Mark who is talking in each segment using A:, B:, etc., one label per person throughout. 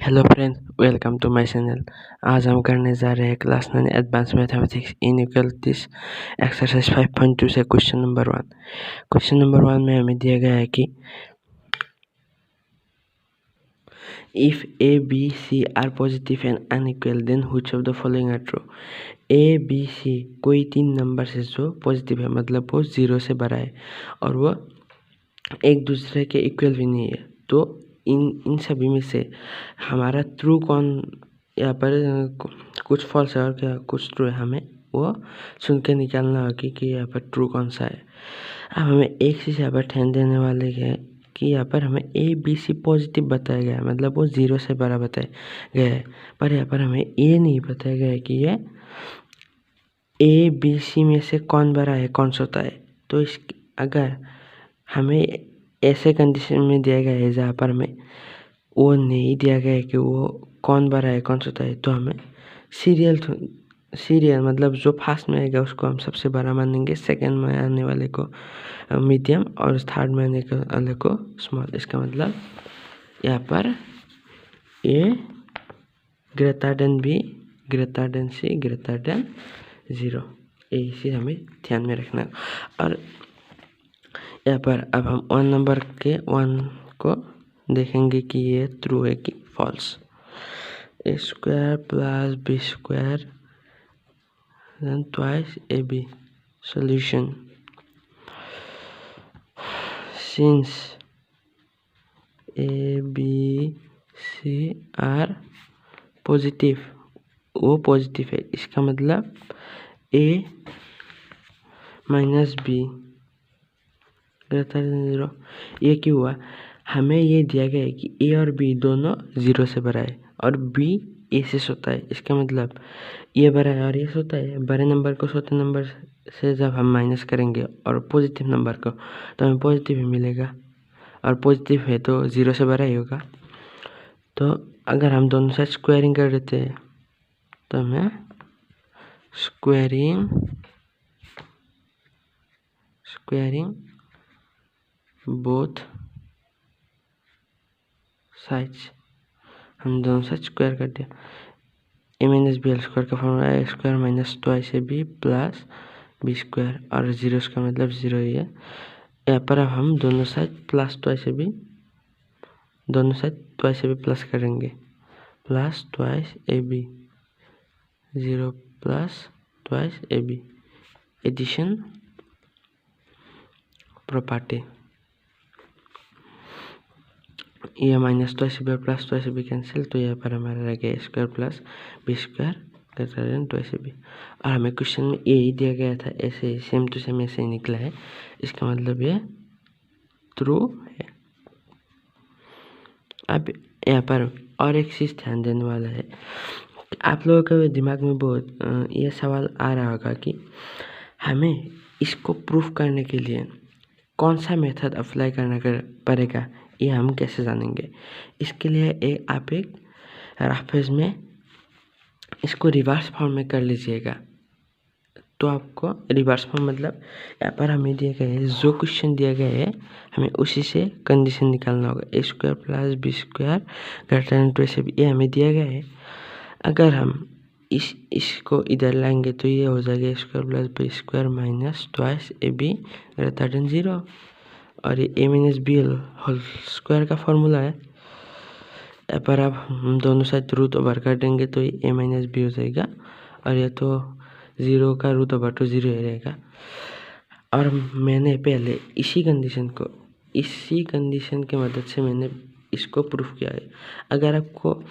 A: Hello friends, welcome to my channel. आज हम करने जा रहे हैं class 9 advance mathematics inequalities exercise 5.2 से क्वेश्चन नंबर 1। क्वेश्चन नंबर 1 में हमें दिया गया है कि if A B C are positive and unequal then which of the following are true. A B C कोई 3 नंबर से जो पॉजिटिव है, मतलब वो 0 से बड़ा है और वो एक दूसरे के इक्वल भी नहीं है, तो इन सभी में से हमारा ट्रू कौन, यहाँ पर कुछ फॉल्स है और क्या कुछ ट्रू है, हमें वो सुन के निकालना होगा कि यहाँ पर ट्रू कौन सा है। अब हमें एक चीज़ यहाँ पर ध्यान देने वाले है कि यहाँ पर हमें ए बी सी पॉजिटिव बताया गया है, मतलब वो 0 से बड़ा बताया गया है, पर यहाँ पर हमें ये नहीं बताया गया है कि ये ए बी सी में से कौन बड़ा है, कौन छोटा है। तो अगर हमें ऐसे कंडीशन में दिया गया है जहाँ पर हमें वो नहीं दिया गया है कि वो कौन बड़ा है कौन छोटा है, तो हमें सीरियल मतलब जो फास्ट में आएगा उसको हम सबसे बड़ा मानेंगे, सेकंड में आने वाले को मीडियम और थर्ड में आने वाले को स्मॉल। इसका मतलब यहाँ पर A greater than B greater than C greater than 0, यही चीज़ हमें ध्यान में रखना है। और यहाँ पर अब हम 1 नंबर के 1 को देखेंगे कि ये ट्रू है कि false. A square plus B square then twice A B. Solution, since A B C are positive, वो पॉजिटिव है, इसका मतलब A minus B greater than 0। ये क्यों हुआ? हमें ये दिया गया है कि ए और बी दोनों 0 से बड़ा है और बी ए से छोटा है। इसका मतलब ये बड़ा है और ये छोटा है। बड़े नंबर को छोटे नंबर से जब हम माइनस करेंगे और पॉजिटिव नंबर को, तो हमें पॉजिटिव ही मिलेगा, और पॉजिटिव है तो 0 से बड़ा ही होगा। तो अगर हम दोनों साइड स्क्वायरिंग कर देते हैं तो हमें स्क्वायरिंग बोथ साइड्स, हम दोनों साइड स्क्वायर कर दिया। A minus B whole square का फॉर्मूला है square minus twice A B plus B square, और 0 का मतलब 0 ही है। यहाँ पर अब हम दोनों side plus twice A B, दोनों side twice A B plus करेंगे, plus twice A B 0 plus twice A B, addition property. ये माइनस ट्वाइस ए बी और plus twice A B cancel, तो यहाँ पर हमारा रह गया square plus B square greater than twice A B. और हमें क्वेश्चन में यही दिया गया था, ऐसे ही सेम टू सेम ऐसे ही निकला है। इसका मतलब ये ट्रू है। अब यहाँ पर और एक चीज़ ध्यान देने वाला है, आप लोगों के दिमाग में बहुत ये सवाल आ रहा होगा कि हमें इसको प्रूफ करने के लिए कौन सा मेथड अप्लाई करना पड़ेगा, ये हम कैसे जानेंगे। इसके लिए आप एक रफ पेज में इसको रिवर्स फॉर्म में कर लीजिएगा। तो आपको रिवर्स फॉर्म मतलब यहाँ पर हमें दिया गया है, जो क्वेश्चन दिया गया है हमें उसी से कंडीशन निकालना होगा। A square plus B square greater than twice A B, ये हमें दिया गया है। अगर हम इसको इधर लाएंगे तो ये हो जाएगा square plus B square minus twice A B greater than 0, और ये A minus B whole square का फॉर्मूला है। यहाँ पर अब हम दोनों साइड रूट ओवर कर देंगे तो ये ए माइनस बी हो जाएगा, और ये तो 0 का रूट ओवर तो 0 ही रहेगा। और मैंने पहले इसी कंडीशन के मदद से मैंने इसको प्रूफ किया है। अगर आपको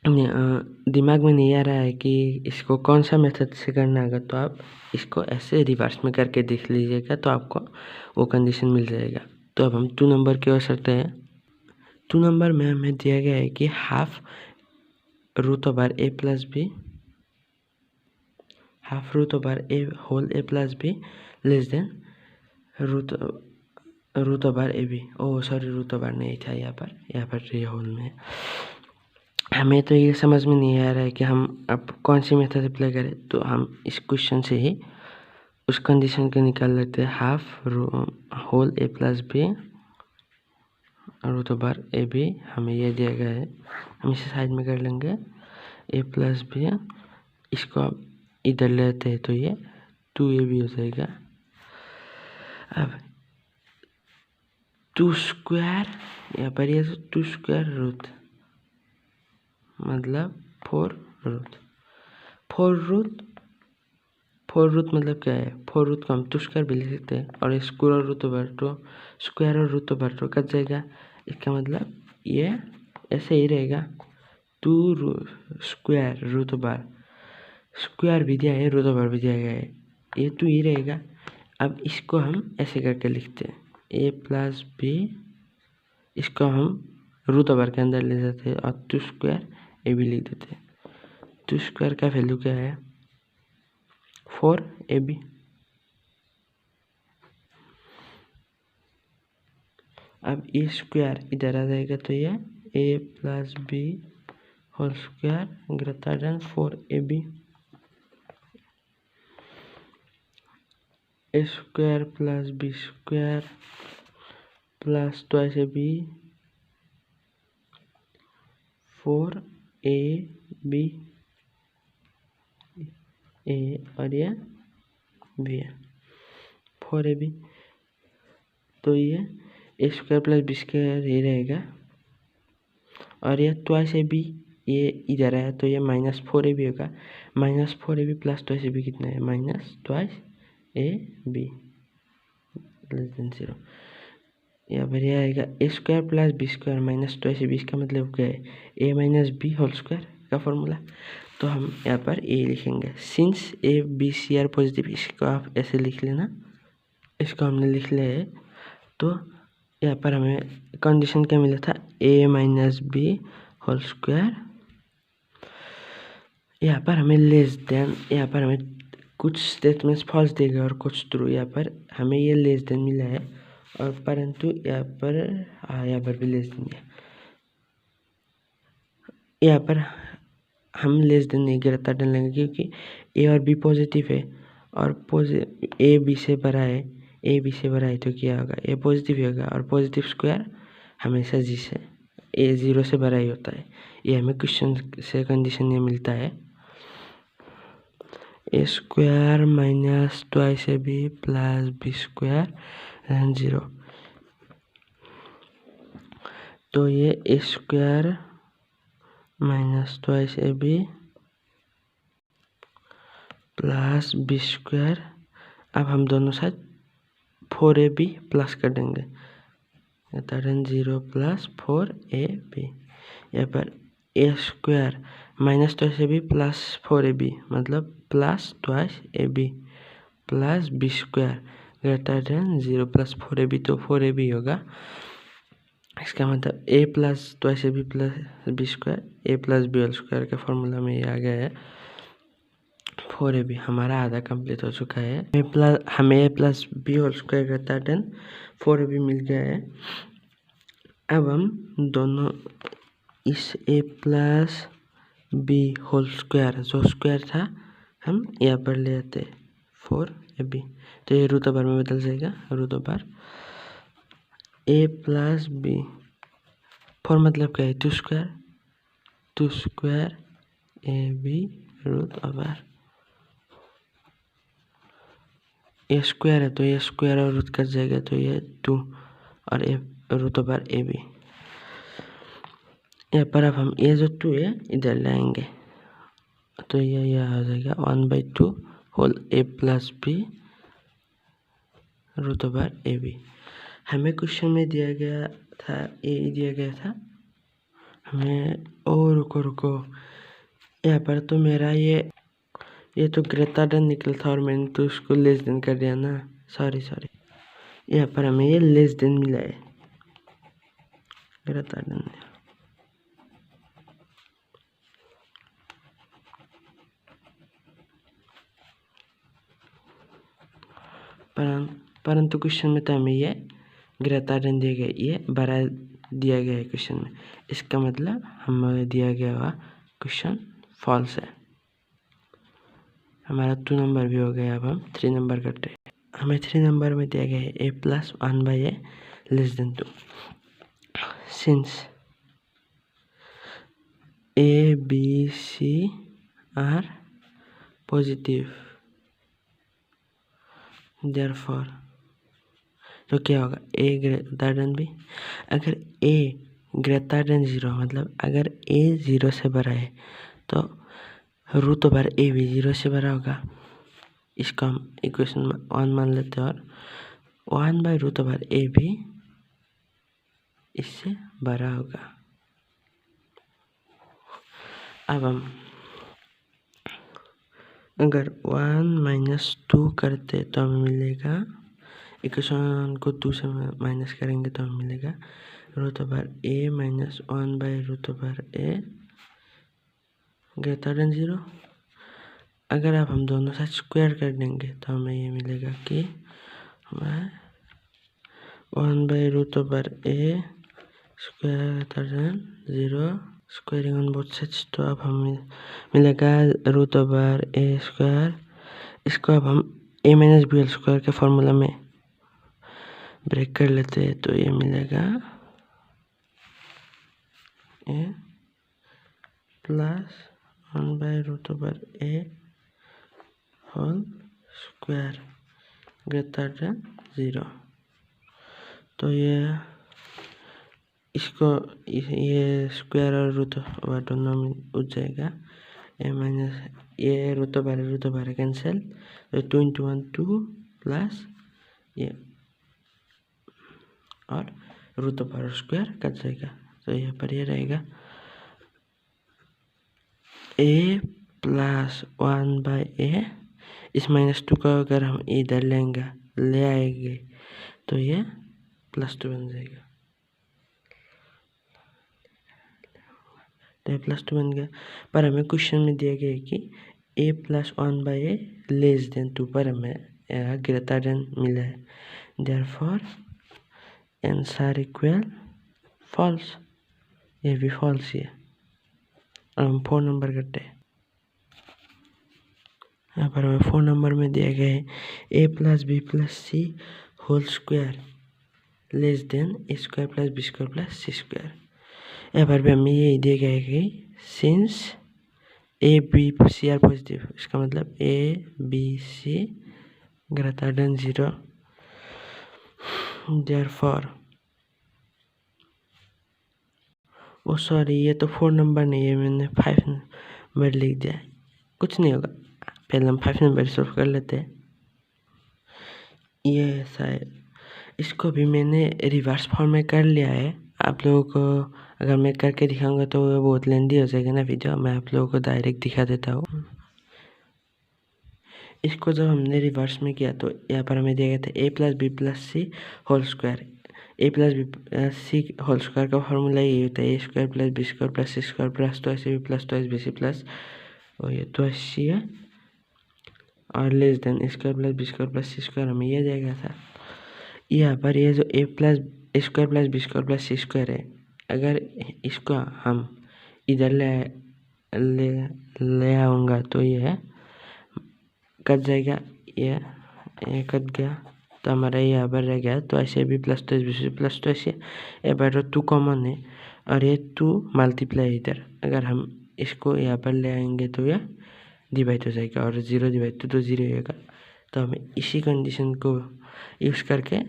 A: दिमाग में नहीं आ रहा है कि इसको कौन सा मेथड से करना होगा, तो आप इसको ऐसे रिवर्स में करके देख लीजिएगा, तो आपको वो कंडीशन मिल जाएगा। तो अब हम 2 नंबर की ओर चलते हैं। 2 नंबर में हमें दिया गया है कि half root over A plus B, half root over A whole A plus B less than root over A B. Oh sorry, root over नहीं था यहाँ पर ये होल में। हमें तो ये समझ में नहीं आ रहा है कि हम अब कौन सी मेथड अप्लाई करें, तो हम इस क्वेश्चन से ही उस कंडीशन को निकाल लेते हैं। Half whole A plus B root over A B हमें ये दिया गया है, हम इसे साइड में कर लेंगे। ए प्लस बी, इसको अब इधर लेते हैं तो ये 2ab हो जाएगा। अब 2 स्क्वायर, यहाँ पर ये 2 स्क्वायर रूट मतलब 4 रूट। 4 रूट मतलब क्या है? 4 रूट को हम 2 स्क्वायर भी लिख सकते हैं, और स्क्वायर रूट ओवर 2, स्क्वायर और रूट ओवर 2 कट जाएगा। इसका मतलब ये ऐसे ही रहेगा, 2 स्क्वायर रूट ओवर, स्क्वायर भी दिया है, रूट ओवर भी दिया गया है, ये 2 ही रहेगा। अब इसको हम ऐसे करके लिखते हैं, ए प्लस बी, इसको हम रूट ओवर के अंदर ले जाते हैं और 2 स्क्वायर ए भी लिख देते हैं। 2 स्क्वायर का वैल्यू क्या है? 4ab। अब ए स्क्वायर इधर आ जाएगा तो ये A plus B whole square greater than 4ab। A square plus B square plus twice ab 4ab, A और ये बी है 4ab। तो ये A square plus B square ये रहेगा, और ये ट्वाइस ए बी ये इधर है तो ये -4ab होगा। -4ab plus twice A B कितना है? Minus twice A B less than 0। यहाँ पर यह आएगा A square plus B square minus twice A B, इसका मतलब क्या है? A minus B whole square का फॉर्मूला। तो हम यहाँ पर ए लिखेंगे, since A B C are positive, इसको आप ऐसे लिख लेना, इसको हमने लिख लिया है। तो यहाँ पर हमें कंडीशन क्या मिला था? ए माइनस बी होल स्क्वायर। यहाँ पर हमें लेस देन, यहाँ पर हमें कुछ स्टेटमेंट्स फॉल्स देगा और कुछ ट्रू। यहाँ पर हमें ये लेस देन मिला है, और परंतु यहाँ पर भी लेस देन है। यहाँ पर हम लेस देन नहीं ग्रेटर देन लेंगे, क्योंकि ए और बी पॉजिटिव है, और ए बी से बड़ा है, ए बी से बड़ा है तो क्या होगा? ए पॉजिटिव ही होगा, और पॉजिटिव स्क्वायर हमेशा जी से ए 0 से बड़ा ही होता है। ये हमें क्वेश्चन से कंडीशन ये मिलता है, A square minus twice A B plus B square 0। तो ये A square minus twice A B plus B square, अब हम दोनों साइड 4ab प्लस कर देंगे, 0 प्लस 4ab। यहाँ पर A square minus twice A B plus 4ab मतलब plus twice A B plus B square greater than 0 plus 4ab, तो 4ab होगा। इसका मतलब A plus twice A B plus B square, A plus B whole square के formula में ये आ गया है 4ab। हमारा आधा कंप्लीट हो चुका है। हमें A plus B whole square greater than 4ab मिल गया है। अब हम दोनों इस A plus B whole square जो स्क्वायर था हम यहाँ पर ले आते 4ab, तो ये रूट ओवर में बदल जाएगा, root over A plus B. 4 मतलब क्या है? 2 square, 2 square A B root over, ये स्क्वायर है तो ये स्क्वायर और रूट कट जाएगा, तो ये 2 और ए रूट ओवर ए बी। यहाँ पर अब हम ये जो 2 है इधर लाएंगे, तो ये आ जाएगा 1/2 whole A plus B root over A B. हमें क्वेश्चन में दिया गया था ए दिया गया था हमें, और रुको यहाँ पर तो मेरा ये तो ग्रेटर देन निकला था और मैंने तो उसको लेस देन कर दिया ना, सॉरी। यहाँ पर हमें ये लेस देन मिला है, ग्रेटर देन। परंतु क्वेश्चन में तो हमें ये ग्रेटर देन दिया गया, ये बड़ा दिया गया है क्वेश्चन में, इसका मतलब हमें दिया गया हुआ क्वेश्चन फॉल्स है। हमारा 2 नंबर भी हो गया। अब हम 3 नंबर करते हैं। हमें 3 नंबर में दिया गया है A plus 1/a less than 2। since A, B, C are positive, therefore तो क्या होगा A ग्रेटर देन B। अगर A ग्रेटर देन 0 मतलब अगर A 0 से बड़ा है तो रूट ओवर A भी 0 से बड़ा होगा। इसको हम इक्वेशन 1 मान लेते हैं और 1/√A भी इससे बड़ा होगा। अब हम अगर 1 - 2 करते तो हमें मिलेगा, इक्वेशन को 2 से माइनस करेंगे तो हमें मिलेगा √A - 1/√A ग्रेटर देन 0। अगर अब हम दोनों साइड स्क्वायर कर देंगे तो हमें ये मिलेगा कि 1/√A square greater than 0, squaring on both sides. तो अब हमें मिलेगा √A स्क्वायर। इसको अब हम A - B स्क्वायर के फॉर्मूला में ब्रेक कर लेते हैं तो ये मिलेगा A plus 1/√A whole square greater than 0। तो ये इसको ये स्क्वायर और रूट ओवर दोनों में उठ जाएगा। ये रूट ओवर कैंसिल, तो 2 × 1 2 प्लस ये और रूट ओवर स्क्वायर कट जाएगा। तो यहाँ पर ये रहेगा A प्लस 1/A। इस -2 को अगर हम इधर ले आएंगे तो ये +2 बन जाएगा। तो ये +2 बन गया। पर हमें क्वेश्चन में दिया गया है कि A plus 1/A less than 2 पर हमें ग्रेटर देन मिला है। Therefore answer equal false. ये भी फॉल्स ही है। और हम 4 नंबर करते हैं। यहाँ पर हमें 4 नंबर में दिया गया है A + B + C whole square less than A square plus B square plus C square. यहाँ पर भी हमें ये दिया गया है कि since A, B, C are positive, इसका मतलब A, B, C greater than 0, therefore oh sorry ये तो 4 नंबर नहीं है, मैंने 5 नंबर लिख दिया। कुछ नहीं होगा, पहले हम 5 नंबर सॉल्व कर लेते हैं। ये ऐसा है, इसको भी मैंने रिवर्स फॉर्म में कर लिया है। आप लोगों को अगर मैं करके दिखाऊंगा तो वो बहुत लेंदी हो जाएगा ना वीडियो। मैं आप लोगों को डायरेक्ट दिखा देता हूँ। इसको जब हमने रिवर्स में किया तो यहाँ पर हमें दिया गया था A + B + C whole square. A + B C whole square का फॉर्मूला ये होता है A square plus B square plus C square plus 2AC plus 2SBC plus और ये 2AC है और less than A square plus B square plus C square हमें ये दिया गया था। यहाँ पर ये जो A square plus B square plus C square है, अगर इसको हम इधर ले आऊँगा तो ये कट जाएगा। ये कट गया तो हमारा ये यहाँ पर रह गया। तो ऐसे भी प्लस 2SBC प्लस 2AC, यहाँ पर 2 कॉमन है और ये 2 मल्टीप्लाई इधर। अगर हम इसको यहाँ पर ले आएंगे तो यह डिवाइड हो जाएगा और 0 डिवाइड 2 तो 0 होगा। तो हमें इसी कंडीशन को यूज़ करके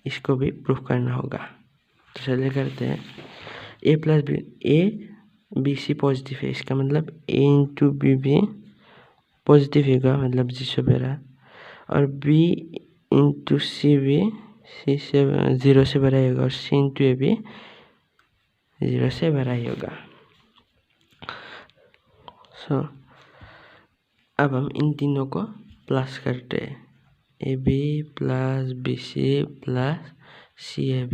A: इसको भी प्रूफ करना होगा। तो चलिए करते हैं। A B C पॉजिटिव है, इसका मतलब A × B भी पॉजिटिव होगा, मतलब 0 बड़ा, और B × C भी C से 0 से बड़ा होगा और C × A भी 0 से बड़ा ही होगा। अब हम इन तीनों को प्लस करते हैं। AB + BC + CAB,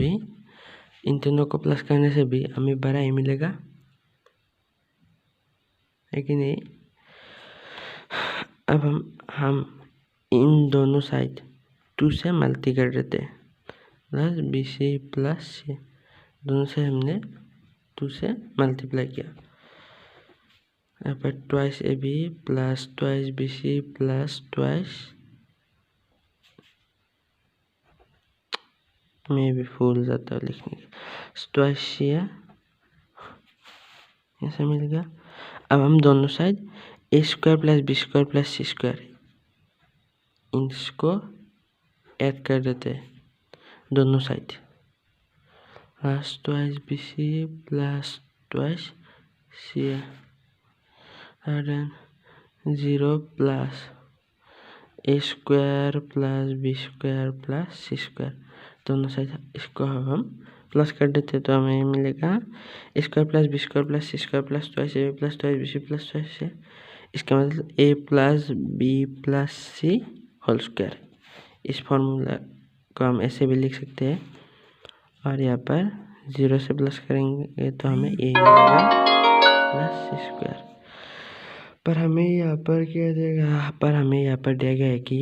A: इन तीनों को प्लस करने से भी हमें बड़ा ही मिलेगा, है कि नहीं। अब हम इन दोनों साइड 2 से मल्टी कर देते हैं, प्लस BC + C, दोनों से हमने 2 से मल्टीप्लाई किया। यहाँ पर 2AB + 2BC + 2 मैं भी भूल जाता हूँ लिखने के। ट्वाइस सी ऐसा मिल गया। अब हम दोनों side A square plus B square plus C square इसको ऐड कर देते हैं दोनों side. Plus twice B C plus twice C then 0 plus A square plus B square plus C square दोनों साइड इसको हम प्लस कर देते तो हमें मिलेगा A square plus B square plus C square plus twice A plus twice B C plus twice C. इसका मतलब A plus B plus C whole square. इस फॉर्मूला को हम ऐसे भी लिख सकते हैं और यहाँ पर 0 से प्लस करेंगे तो हमें ए मिलेगा प्लस सी स्क्वायर। पर हमें यहाँ पर क्या देगा, पर हमें यहाँ पर दिया गया है कि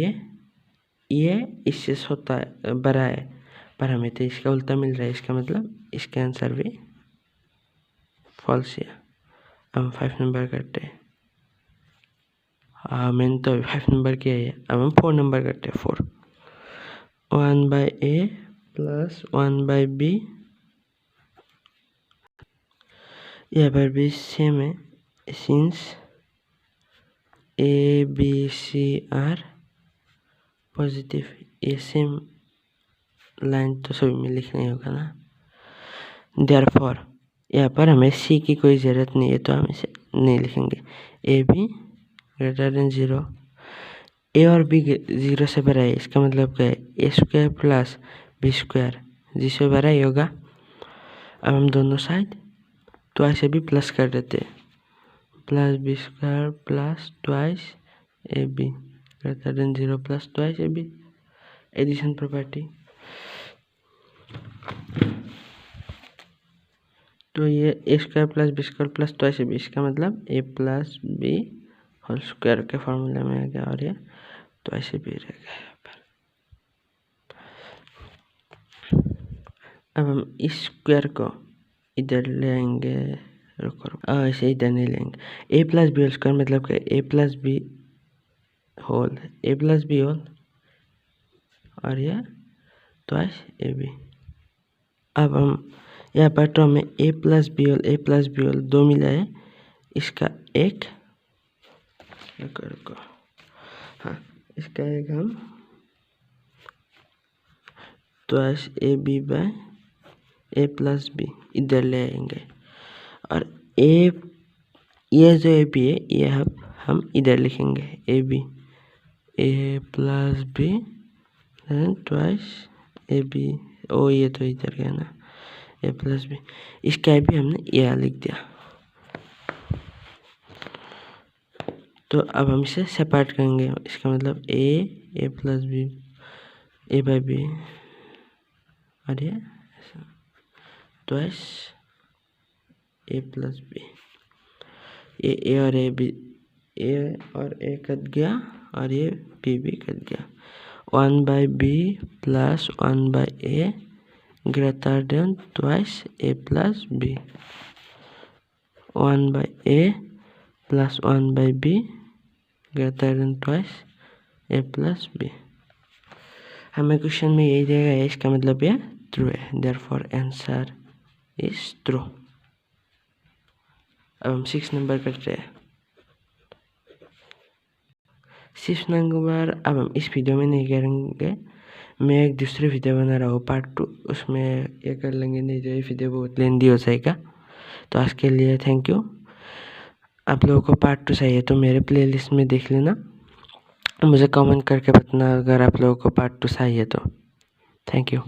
A: ये इससे छोटा है बड़ा है, पर हमें तो इसका उल्टा मिल रहा है। इसका मतलब इसका आंसर भी फॉल्स है। हम 5 नंबर करते हैं। मैंने तो 5 नंबर किया है। अब हम 4 नंबर करते हैं। 4 1 by A plus 1 by B. यहाँ पर भी सेम है since A B C are positive. ये सेम लाइन तो सभी में लिखना ही होगा ना। देयरफॉर यहाँ पर हमें सी की कोई ज़रूरत नहीं है तो हम इसे नहीं लिखेंगे। A B greater than 0। ए और बी 0 से बड़ा है। इसका मतलब क्या है, A square plus B square जिससे बड़ा ही होगा। अब हम दोनों side twice A B plus कर देते हैं। Plus B square plus twice A B greater than 0 plus twice A B. Addition property. तो ये A square plus B square plus twice A B, इसका मतलब A plus B whole square के formula में आ गया और ये ट्वाइस ए बी रह गया यहाँ पर। अब हम इस स्क्वायर को इधर ले आएंगे। रुको ऐसे इधर नहीं लेंगे। ए प्लस बी होल स्क्वायर मतलब क्या, ए प्लस बी होल और ये ट्वाइस ए बी। अब हम यहाँ पर तो हमें ए प्लस बी होल 2 मिला है। इसका एक इसका एक हम twice A B by A plus B इधर ले आएंगे और ये जो ए बी है ये हम इधर लिखेंगे A B A plus B then twice A B. Oh ये तो इधर गया ना, ए प्लस बी। इसका भी हमने ये लिख दिया। तो अब हम इसे सेपरेट करेंगे। इसका मतलब A plus B A by B और ये twice A plus B. A और ए बी, ए और ए कट गया और ये बी भी कट गया। 1 by B plus 1 by A greater than twice A plus B. 1 by A plus 1 by B greater than twice A plus B. हमें question में यही दिया गया है, इसका मतलब ये ट्रू है। Therefore answer is true. अब हम 6 नंबर करते हैं। 6 नंबर अब हम इस वीडियो में नहीं करेंगे। मैं एक दूसरे वीडियो बना रहा हूँ पार्ट 2, उसमें ये कर लेंगे, नहीं तो ये वीडियो बहुत लेंदी हो जाएगा। तो आज के लिए थैंक यू। आप लोगों को पार्ट 2 चाहिए तो मेरे प्लेलिस्ट में देख लेना। मुझे कमेंट करके बताना अगर आप लोगों को पार्ट 2 चाहिए तो। Thank you.